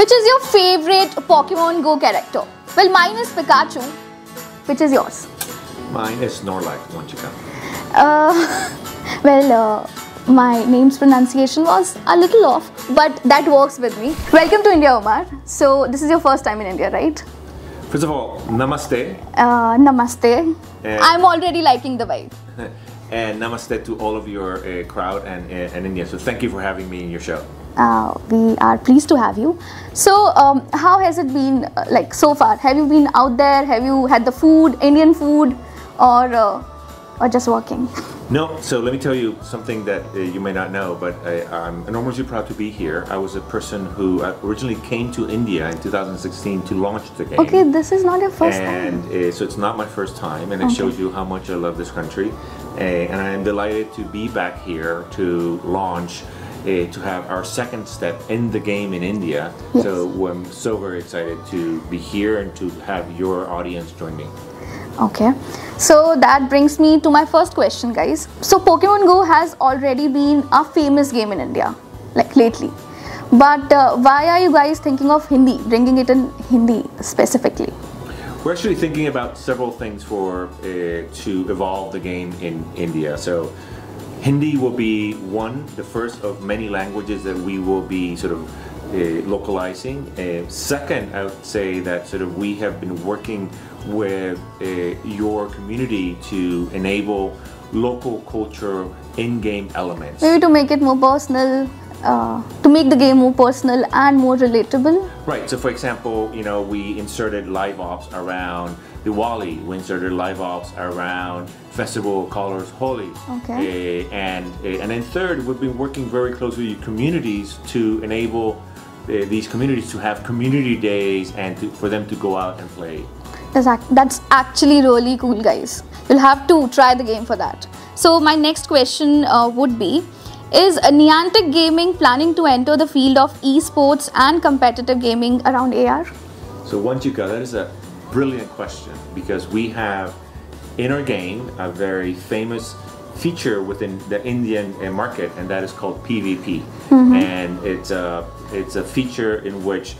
Which is your favorite Pokemon Go character? Well, mine is Pikachu. Which is yours? Mine is Snorlax, Wanchika. My name's pronunciation was a little off, but that works with me. Welcome to India, Omar. So, this is your first time in India, right? First of all, namaste. Namaste. I'm already liking the vibe. And namaste to all of your crowd and India. So thank you for having me in your show. We are pleased to have you. So, how has it been like so far? Have you been out there? Have you had the food, Indian food, or just working? No, so let me tell you something that you may not know, but I'm enormously proud to be here. I was a person who originally came to India in 2016 to launch the game. Okay, this is not your first time. And so it's not my first time, and it shows you how much I love this country. And I am delighted to be back here to launch, to have our second step in the game in India. Yes. So I'm so very excited to be here and to have your audience join me. Okay, so that brings me to my first question, guys. So Pokemon Go has already been a famous game in India, like lately. But why are you guys thinking of Hindi, bringing it in Hindi specifically? We're actually thinking about several things for to evolve the game in India. So Hindi will be the first of many languages that we will be sort of localizing. Second, I would say that sort of we have been working with your community to enable local culture in-game elements. Maybe to make it more personal, to make the game more personal and more relatable. Right. So, for example, you know, we inserted live ops around Diwali. We inserted live ops around Festival Colors Holi. Okay. And then third, we've been working very closely with communities to enable these communities to have community days and for them to go out and play. That's actually really cool, guys. You'll have to try the game for that. So my next question would be, is Niantic Gaming planning to enter the field of esports and competitive gaming around AR? So Wanchika, that is a brilliant question, because we have in our game a very famous feature within the Indian market, and that is called PvP. And it's a feature in which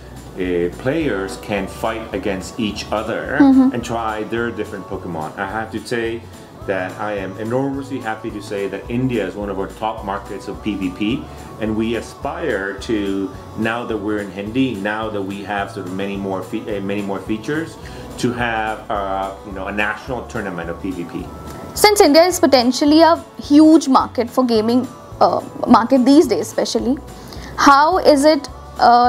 players can fight against each other and try their different Pokemon. I have to say that I am enormously happy to say that India is one of our top markets of PvP, and we aspire to, now that we're in Hindi, now that we have sort of many more features, to have a national tournament of PvP. Since India is potentially a huge market for gaming, market these days especially, how is it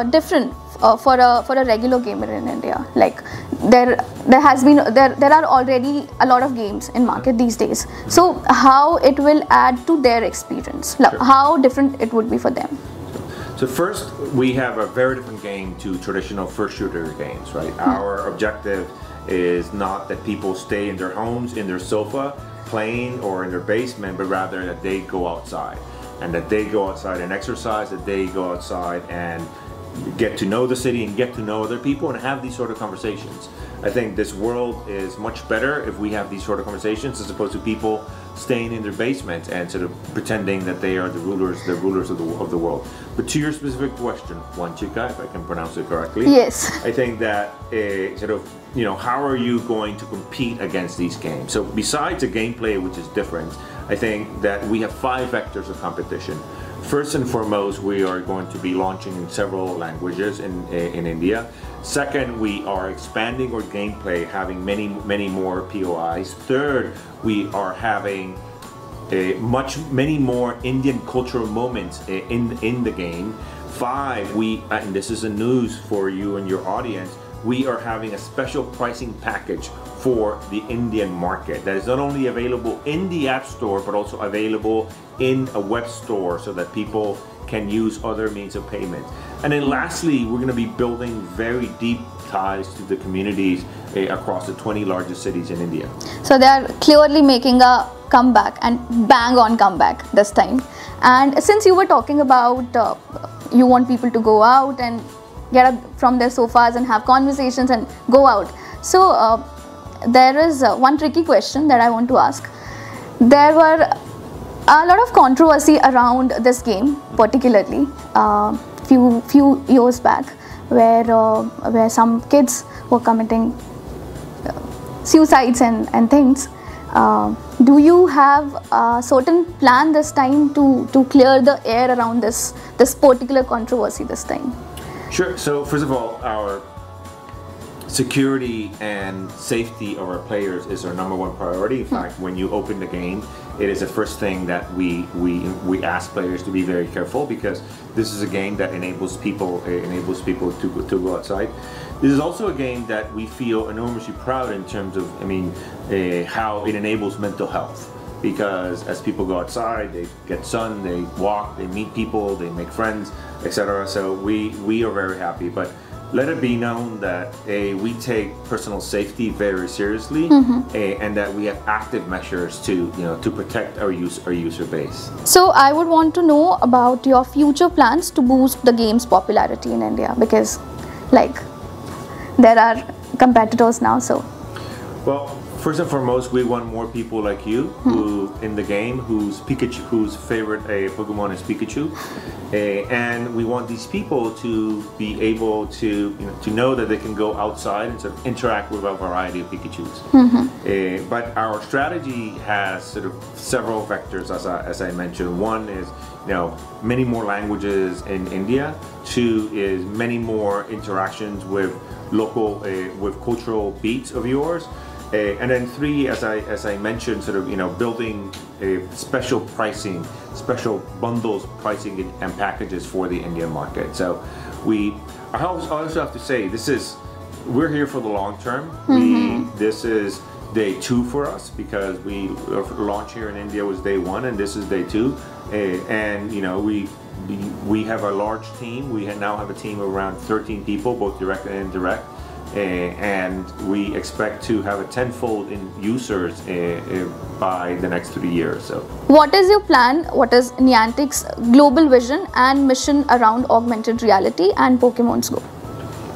different for a regular gamer in India? Like there are already a lot of games in market these days. So how it will add to their experience? Sure. How different it would be for them? So first, we have a very different game to traditional first shooter games, right? Our objective is not that people stay in their homes, in their sofa, playing, or in their basement, but rather that they go outside. And that they go outside and exercise, that they go outside and get to know the city and get to know other people and have these sort of conversations. I think this world is much better if we have these sort of conversations as opposed to people staying in their basements and sort of pretending that they are the rulers of the world. But to your specific question, Wanchika, if I can pronounce it correctly, yes, I think that how are you going to compete against these games? So besides the gameplay, which is different, I think that we have 5 vectors of competition. First and foremost, we are going to be launching in several languages in India. Second, we are expanding our gameplay, having many more POIs. Third, we are having many more Indian cultural moments in the game. 5, and this is a news for you and your audience, we are having a special pricing package for the Indian market that is not only available in the App Store but also available in a web store so that people can use other means of payment. And then lastly, we're going to be building very deep ties to the communities across the 20 largest cities in India. So they are clearly making a comeback, and bang on comeback this time. And since you were talking about you want people to go out and get up from their sofas and have conversations and go out. So there is one tricky question that I want to ask. There were a lot of controversy around this game, particularly few years back, where some kids were committing suicides and things. Do you have a certain plan this time to clear the air around this particular controversy this time? Sure. So first of all, our security and safety of our players is our number one priority. In fact, when you open the game, it is the first thing that we ask players to be very careful, because this is a game that enables people to go outside. This is also a game that we feel enormously proud in terms of, how it enables mental health. Because as people go outside, they get sun, they walk, they meet people, they make friends, etc. So we are very happy. But let it be known that we take personal safety very seriously, and that we have active measures to protect our user base. So I would want to know about your future plans to boost the game's popularity in India, because there are competitors now. So, well, first and foremost, we want more people like you who in the game whose favorite Pokemon is Pikachu, and we want these people to be able to know that they can go outside and sort of interact with a variety of Pikachus. But our strategy has sort of several vectors, as I mentioned. One is many more languages in India. Two is many more interactions with local with cultural beats of yours. And then three, as I mentioned, sort of building special pricing, special bundles pricing and packages for the Indian market. So I also have to say, we're here for the long term. This is day 2 for us, because our launch here in India was day 1, and this is day 2. And we have a large team. We now have a team of around 13 people, both direct and indirect. And we expect to have a tenfold in users by the next 3 years. So, what is your plan? What is Niantic's global vision and mission around augmented reality and Pokémon Go?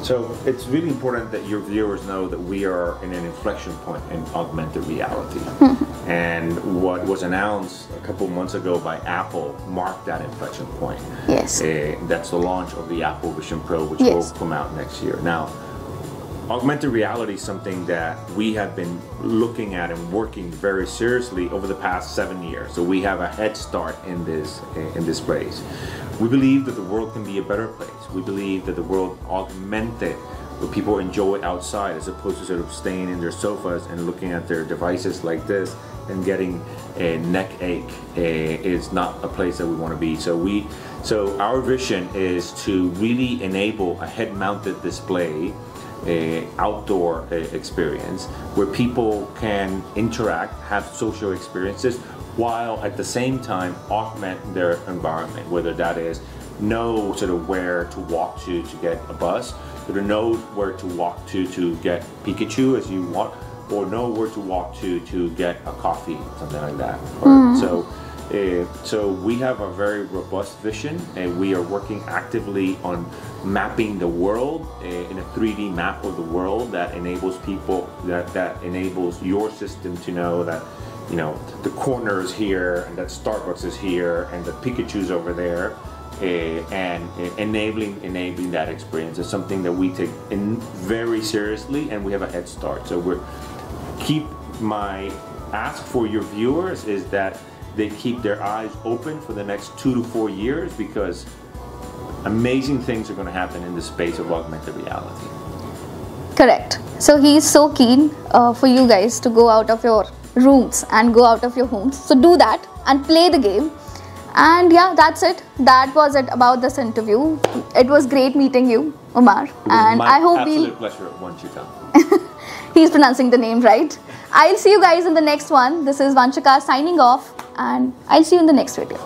So it's really important that your viewers know that we are in an inflection point in augmented reality. And what was announced a couple months ago by Apple marked that inflection point. Yes. That's the launch of the Apple Vision Pro, which will come out next year. Now, augmented reality is something that we have been looking at and working very seriously over the past 7 years. So we have a head start in this race. We believe that the world can be a better place. We believe that the world augmented, where people enjoy outside as opposed to sort of staying in their sofas and looking at their devices like this and getting a neck ache, is not a place that we want to be. So our vision is to really enable a head-mounted display, outdoor experience where people can interact, have social experiences, while at the same time augment their environment, whether that is know sort of where to walk to get a bus, or know where to walk to get Pikachu as you want, or know where to walk to get a coffee, something like that. So we have a very robust vision, and we are working actively on mapping the world in a 3D map of the world that enables people, that enables your system to know that the corner is here, and that Starbucks is here, and the Pikachu's over there, and enabling that experience is something that we take very seriously, and we have a head start. So my ask for your viewers is that they keep their eyes open for the next 2 to 4 years, because amazing things are going to happen in the space of augmented reality. Correct. So he's so keen for you guys to go out of your rooms and go out of your homes. So do that and play the game. And yeah, that's it. That was it about this interview. It was great meeting you, Omar. And I hope absolute pleasure once you come. He's pronouncing the name right. I'll see you guys in the next one. This is Vanchika signing off, and I'll see you in the next video.